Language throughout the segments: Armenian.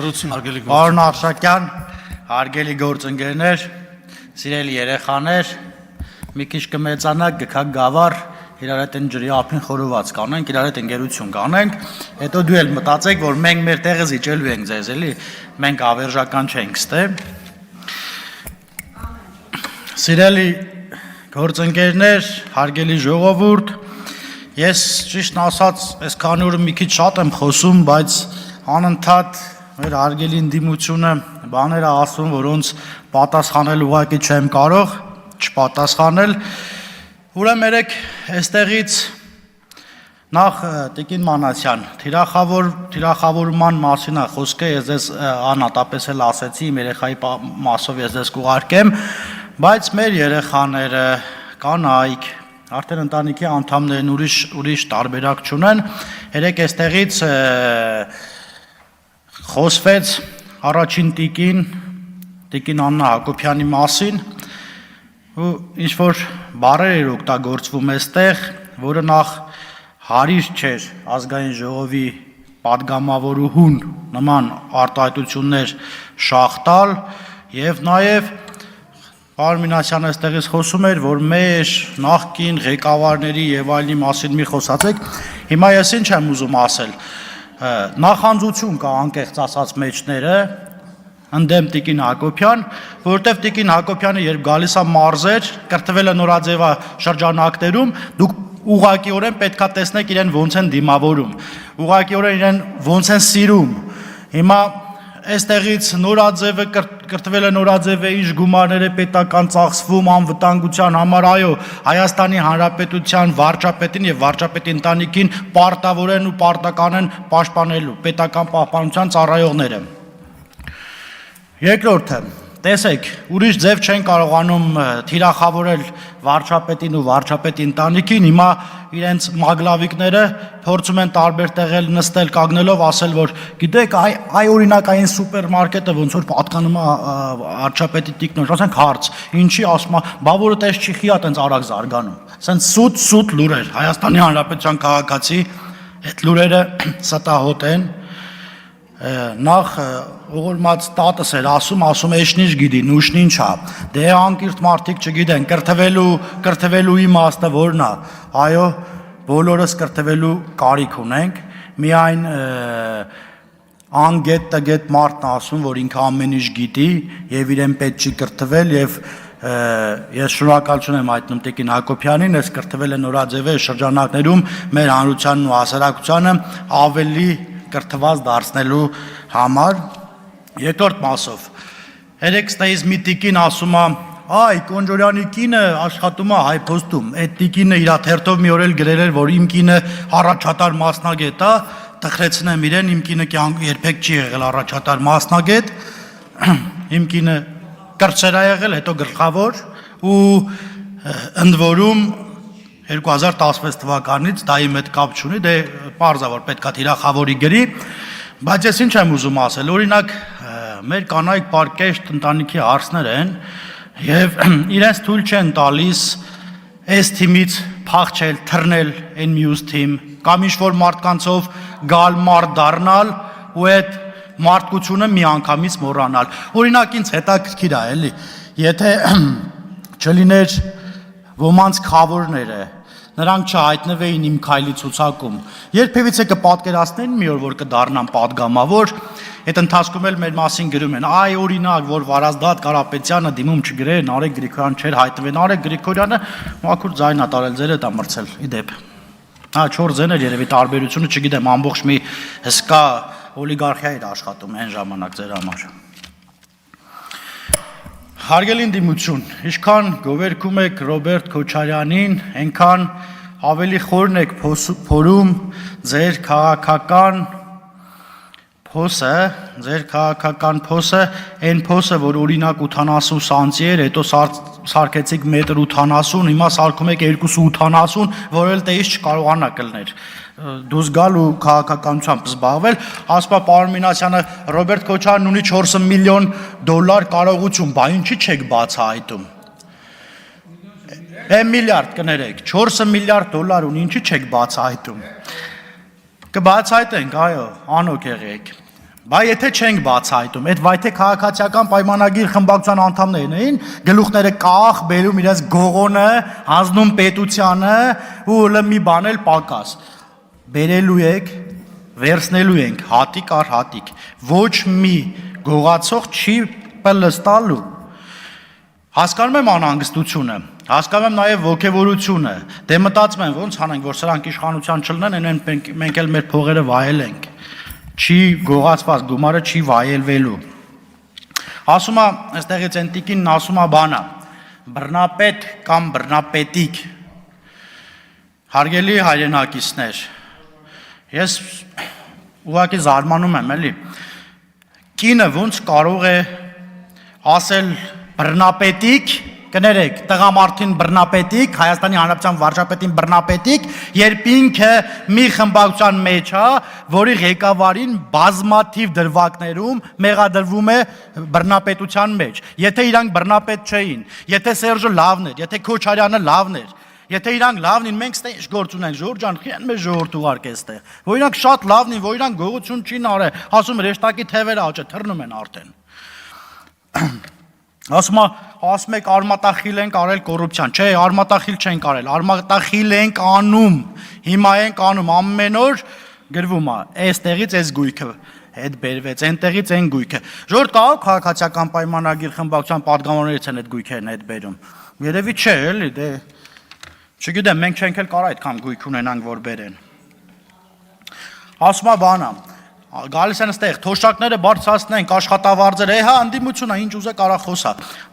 Պարոն Արշակյան, հարգելի գործընկերներ, սիրելի երեխաներ, մի քիչ կմեծանաք, գքաք գավառ, իրար հետ են ջրի ափին խորոված կանենք, իրար հետ ընկերություն կանենք, հետո դու էլ մտածեք, որ մենք մեր տեղը զիջելու ենք ձեզ, էլի, մենք ավերժական չենք ստե։ Սիրելի գործընկերներ, հարգելի ժողովուրդ, ես ճիշտ ասած, այսքան օրը մի քիչ շատ եմ խոսում, բայց անընդհատ մեր հարգելի ընդդիմությունը բաներ է ասում, որոնց պատասխանել ուղղակի չեմ կարող չպատասխանել։ Ուրեմն երեք այստեղից նախ Տիկին Մանասյան, թիրախավորման մասին է խոսքը, ես ձեզ անհատապես էլ ասեցի, իմ երեխայի մասով ես ձեզ կուղարկեմ, բայց մեր երեխաները, կանայք, արդեն ընտանիքի անդամներն ուրիշ տարբերակ չունեն, երեք այստեղից խոսվեց առաջին տիկին Աննա Հակոբյանի մասին ու ինչ-որ բառեր էր օգտագործվում այստեղ, որը նախ հարիր չէր ազգային ժողովի պատգամավորուհուն նման արտահայտություններ շաղտալ և նաև Պարոն Մինասյանը այստեղից խոսում էր, որ մեր նախկին ղեկավարների և այլնի մասին մի խոսացեք, հիմա ես ինչ եմ ուզում ասել, նախանձություն կա անկեղծ ասած մեջները, ընդդեմ Տիկին Հակոբյան, որովհետև Տիկին Հակոբյանը երբ գալիս է մարզեր, կրթվել է նորաձևա շրջանակներում, դուք ուղղակիորեն պետք է տեսնեք իրեն ոնց են դիմավորում, ուղղակիորեն իրեն ոնց են սիրում, հիմա այստեղից նորաձևը կրթվել է նորաձևը ինչ գումարներ է պետական ծախսվում անվտանգության համար, այո, Հայաստանի Հանրապետության վարչապետին և վարչապետի ընտանիքին պարտավոր են ու պարտական են պաշտպանելու պետական պահպանության ծառայողները։ Երկրորդը, տեսեք, ուրիշ ձև չեն կարողանում թիրախավորել վարչապետին ու վարչապետի ընտանիքին, հիմա իրենց մագլավիկները փորձում են տարբեր տեղել նստել կանգնելով ասել, որ գիտեք, այ օրինակ այն սուպերմարկետը ոնց որ պատկանում է վարչապետի տիկնոջ, ասենք հարց, ինչի ասում է, բա որը տես չի խիա տենց արագ զարգանում, ասենց սուտ լուրեր, Հայաստանի Հանրապետության քաղաքացի, այդ լուրերը ստահոտ են, նախ ուղորմած տատս էր ասում էշնիչ գիտի, նուշն ինչ է, դե անկիրթ մարդիկ չգիտեն, կրթվելու իմաստը որն է, այո, բոլորս կրթվելու կարիք ունենք, միայն անգետ տգետ մարդն ասում, որ ինքը ամեն ինչ գիտի և իրեն պետք չի կրթվել և ես շնորհակալություն եմ հայտնում Տիկին Հակոբյանին, ես կրթվել է նորաձևե շրջանակներում մեր հանրությանն ու հասարակությանը ավելի կրթված դարձնելու համար։ Երկրորդ մասով, երեք ստեից մի տիկին ասում է, այ Կոնջորյանի կինը աշխատում է Հայփոստում, այդ տիկինը իր թերթով մի օր էլ գրել էր, որ իմ կինը առաջատար մասնագետ է, տխրեցնեմ իրեն, իմ կինը երբեք չի եղել առաջատար մասնագետ, իմ կինը կրտսեր է եղել, հետո գլխավոր ու ընդ որում 2016 թվականից դա իմ հետ կապ չունի, դե պարզ է, որ պետք է թիրախավորի գրի, բայց ես ինչ եմ ուզում ասել, օրինակ մեր կանայք պարկեշտ ընտանիքի հարցներ են և իրենց թույլ չեն տալիս այս թիմից փախչել, թռնել այն մյուս թիմ, կամ ինչ-որ մարդկանցով գալ մարդ դառնալ ու այդ մարդկությունը մի անգամից մոռանալ, օրինակ ինձ հետաքրքիր է, էլի, եթե չլիներ ոմանց քավորները, նրանք չհայտնվեին իմ քայլի ցուցակում, երբևիցե կպատկերացնեն մի օր, որ կդառնան պատգամավոր, այդ ընթացքում էլ մեր մասին գրում են, այ օրինակ, որ Վարազդատ Կարապետյանը դիմում չգրեր, Նարեկ Գրիգորյան չէր հայտնվեն, Նարեկ Գրիգորյանը մաքուր ձայն է տարել, ձեր հետ է մրցել, ի դեպ, 4 ձեն էր երևի տարբերությունը, չգիտեմ, ամբողջ մի հսկա օլիգարխիա էր աշխատում այն ժամանակ ձեր համար։ Հարգելի ընդդիմություն, ինչքան գովերգում եք Ռոբերտ Քոչարյանին, այնքան ավելի խորն եք փորում ձեր քաղաքական փոսը, այն փոսը, որ օրինակ 80 սանտի էր, հետո սարքեցիք 1.80 m, հիմա սարքում եք 2.80, որ էլ տեից չկարողանա կլներ դուս գալ ու քաղաքականությամբ զբաղվել, ասում է պարոն Մինասյանը, Ռոբերտ Քոչարյանն ունի 4 միլիոն դոլար կարողություն, բա ինչի չեք բացահայտում։ Միլիարդ կներեք, 4 միլիարդ դոլար ունի, ինչի չեք բացահայտում։ Կբացահայտենք, այո, անօք եղեք։ Բայց եթե չենք բացահայտում, այդ վայթե քաղաքացիական պայմանագիր խմբակցության անդամներն էին, գլուխները կախ, բերում իրենց գողոնը, հանձնում պետությանը ու մի բան էլ պակաս։ Բերելու եք, վերցնելու ենք հատիկ առ հատիկ։ Ոչ մի գողացող չի պլստալու։ Հասկանում եմ անհանգստությունը, հասկանում եմ նաև ոգևորությունը։ Դե մտածում եմ ոնց անենք, որ սրանք իշխանության չլինեն, մենք էլ մեր փողերը վայելենք։ Չի գողացված գումարը չի վայելվելու։ Ասում է, այստեղից են տիկինն ասում է բանա, բռնապետ կամ բռնապետիկ, հարգելի հայրենակիցներ, ես ուղղակի զարմանում եմ, էլի, կինը ոնց կարող է ասել բռնապետիկ, կներեք, տղամարդին բռնապետիկ, Հայաստանի Հանրապետության վարչապետին բռնապետիկ, երբ ինքը մի խմբակցության մեջ է, որի ղեկավարին բազմաթիվ դրվագներում մեղադրվում է բռնապետության մեջ։ Եթե իրանք բռնապետ չէին, եթե Սերժը լավն էր, եթե Քոչարյանը լավն էր, եթե իրանք լավն են, մենք ստե ինչ գործ ունենք, Ժորժ ջան, խիան մեր ժողովուրդ ուղարկե այստեղ։ Որ իրանք շատ լավն են, որ իրանք գողություն չին արել, ասում ռեշտակի թևերը աճը թռնում են արդեն։ Ասում եք արմատախիլ ենք արել կոռուպցիան, չէ, արմատախիլ չենք արել, արմատախիլ ենք անում, հիմա ենք անում, ամեն օր գրվում է, այստեղից այս գույքը հետ բերվեց, այնտեղից այն գույքը։ Ժողովուրդ կա քաղաքացիական պայմանագիր խմբակցության պատգամավորներից են այդ գույքերն հետ բերում։ Երևի չէ, էլի, դե չգիտեմ, մենք չենք էլ կարող այդքան գույք ունենանք, որ բերեն։ Ասում է բանա, գալիս են այստեղ, թոշակները բարձրացնենք, աշխատավարձերը, հա, ընդդիմությունը ինչ ուզե կարա խոսա,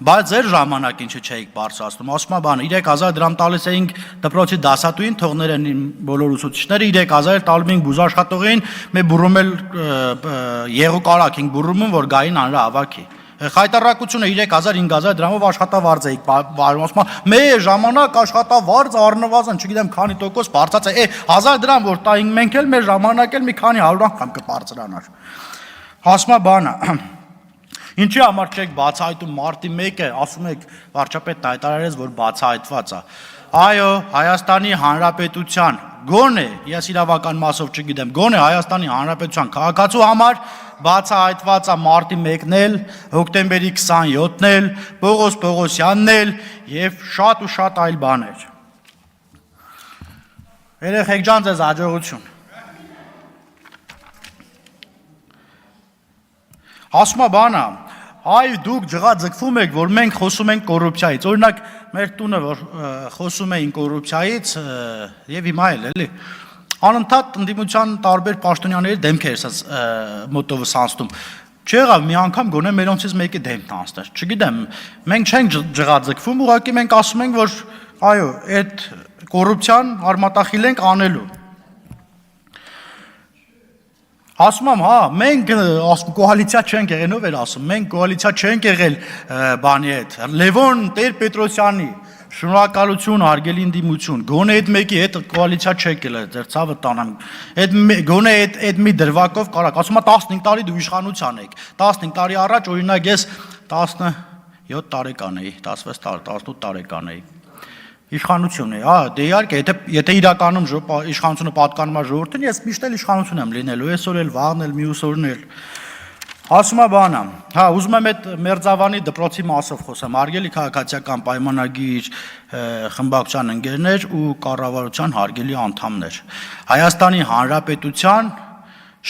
բայց ձեր ժամանակ ինչը չէիք բարձրացնում, ասում է բանը, 3000 դրամ տալիս էինք դպրոցի դասատուին, թողներ են բոլոր ուսուցիչները, 3000 տալում էինք բուժաշխատողին, մեր բուրում էլ եղու կարակ ենք բուրում, որ գային անրա ավակի։ Խայտարակությունը 3000-5000 դրամով աշխատավարձ էիք վարում, ասում է մեր ժամանակ աշխատավարձ առնվազն, չգիտեմ քանի տոկոս բարձած է, 1000 դրամ որ տայինք մենք էլ մեր ժամանակ էլ մի քանի 100 անգամ կբարձրանար։ Ասում է բանը, ինչի համար չեք բացահայտում մարտի 1-ը, ասում եք վարչապետն հայտարարեց, որ բացահայտված է։ Այո, Հայաստանի Հանրապետության գոնե, ես իրավական մասով չգիտեմ, գոնե Հայաստանի Հանրապետության քաղաքացու համար բացահայտված է մարտի 1-ն էլ, հոկտեմբերի 27-ն էլ, Պողոս Պողոսյանն էլ եւ շատ ու շատ այլ բաներ։ Երեխեք ջան, ձեզ հաջողություն։ Ասում է բանա, այ դուք ջղաձգվում եք, որ մենք խոսում ենք կոռուպցիայից։ Օրինակ, մեր տունը, որ խոսում էին կոռուպցիայից, եւ հիմա էլ, էլի, անընդհատ ընդդիմության տարբեր պաշտոնյաների դեմքեր էս մոտովս անցնում։ Չեղավ մի անգամ գոնե մերոնցից մեկի դեմքն անցներ։ Չգիտեմ, մենք չենք ջղաձգվում, ուղղակի մենք ասում ենք, որ այո, այդ կոռուպցիան արմատախիլ ենք անելու։ Ասում եմ, հա, մենք կոալիցիա չենք եղել, ով էր ասում, մենք կոալիցիա չենք եղել բանի հետ, Լևոն Տեր-Պետրոսյանի, շնորհակալություն, հարգելի ընդդիմություն, գոնե այդ մեկի հետ կոալիցիա չեք եղել, ձեր ցավը տանեմ, գոնե այդ մի դրվագով կարակ, ասում է 15 տարի դու իշխանության եք, 15 տարի առաջ օրինակ ես 17 տարեկան էի, 16 տարի, 18 տարեկան էի, իշխանություն է, հա, դե իհարկե, եթե իրականում իշխանությունը պատկանում է ժողովրդին, ես միշտ էլ իշխանություն եմ լինելու, այսօր էլ, վաղն էլ, մյուս օրն էլ։ Ասում է բանը, հա, ուզում եմ այդ Մերձավանի դպրոցի մասով խոսեմ, հարգելի քաղաքացիական պայմանագիր խմբակցության ընկերներ ու կառավարության հարգելի անդամներ։ Հայաստանի Հանրապետության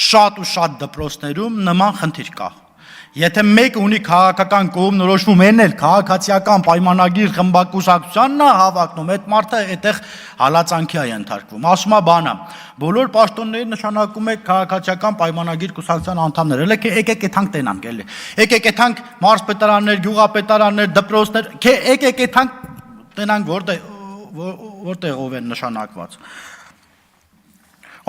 շատ ու շատ դպրոցներում նման խնդիր կա։ Եթե մեկը ունի քաղաքական կողմնորոշվում, այն էլ քաղաքացիական պայմանագիր խմբակցությունն է հավակնում, այդ մարդը այդտեղ հալածանքի է ենթարկվում։ Ասում է բանը, բոլոր պաշտոնները նշանակում է քաղաքացիական պայմանագիր կուսակցության անդամներ, եկեք այդանք տենանք, էլի։ Եկեք այդանք մարզպետարաններ, գյուղապետարաններ, դպրոցներ, եկեք այդանք տենանք որտեղով են նշանակված։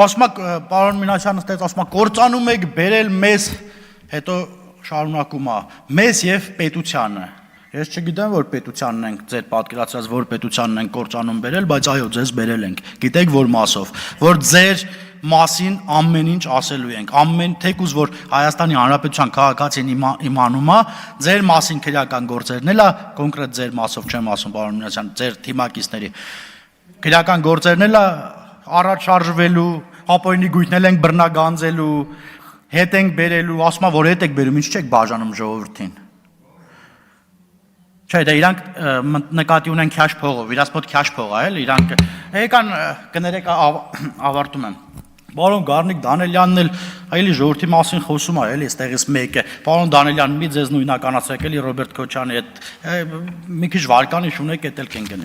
Ասում է պարոն Մինասյանը ստեց, ասում է կործանում եք բերել մեզ, հետո շարունակում է, մեզ եւ պետությանը։ Ես չգիտեմ, որ պետությանն ենք ձեր պատկերացրած, որ պետությանն ենք կործանում բերել, բայց այո, ձեզ բերել ենք։ Գիտեք որ մասով, որ ձեր մասին ամեն ինչ ասելու ենք, ամեն թեկուզ որ Հայաստանի Հանրապետության քաղաքացին իմանում է, ձեր մասին քրեական գործերն էլ է, կոնկրետ ձեր մասով չեմ ասում, պարոն Մինասյան, ձեր թիմակիցների քրեական գործերն էլ է առաջ շարժվելու, ապօրինի գույքնել ենք բռնագանձելու, հետ ենք բերելու, ասում է, որ հետ եք բերում, ինչ չեք բաժանում ժողովրդին։ Չէ, դա իրանք նկատի ունեն քաշ փողով, իրաց մոտ քաշ փող է, էլի, իրանք եկան կներեք ավարտում եմ։ Պարոն Գառնիկ Դանելյանն էլ այլի ժողովրդի մասին խոսում է, էլի, այստեղից մեկը։ Պարոն Դանելյան, մի ձեզ նույնականացեք, էլի Ռոբերտ Քոչյանի հետ մի քիչ վարկանիշ ունեք, էդ էլ կեն գնի։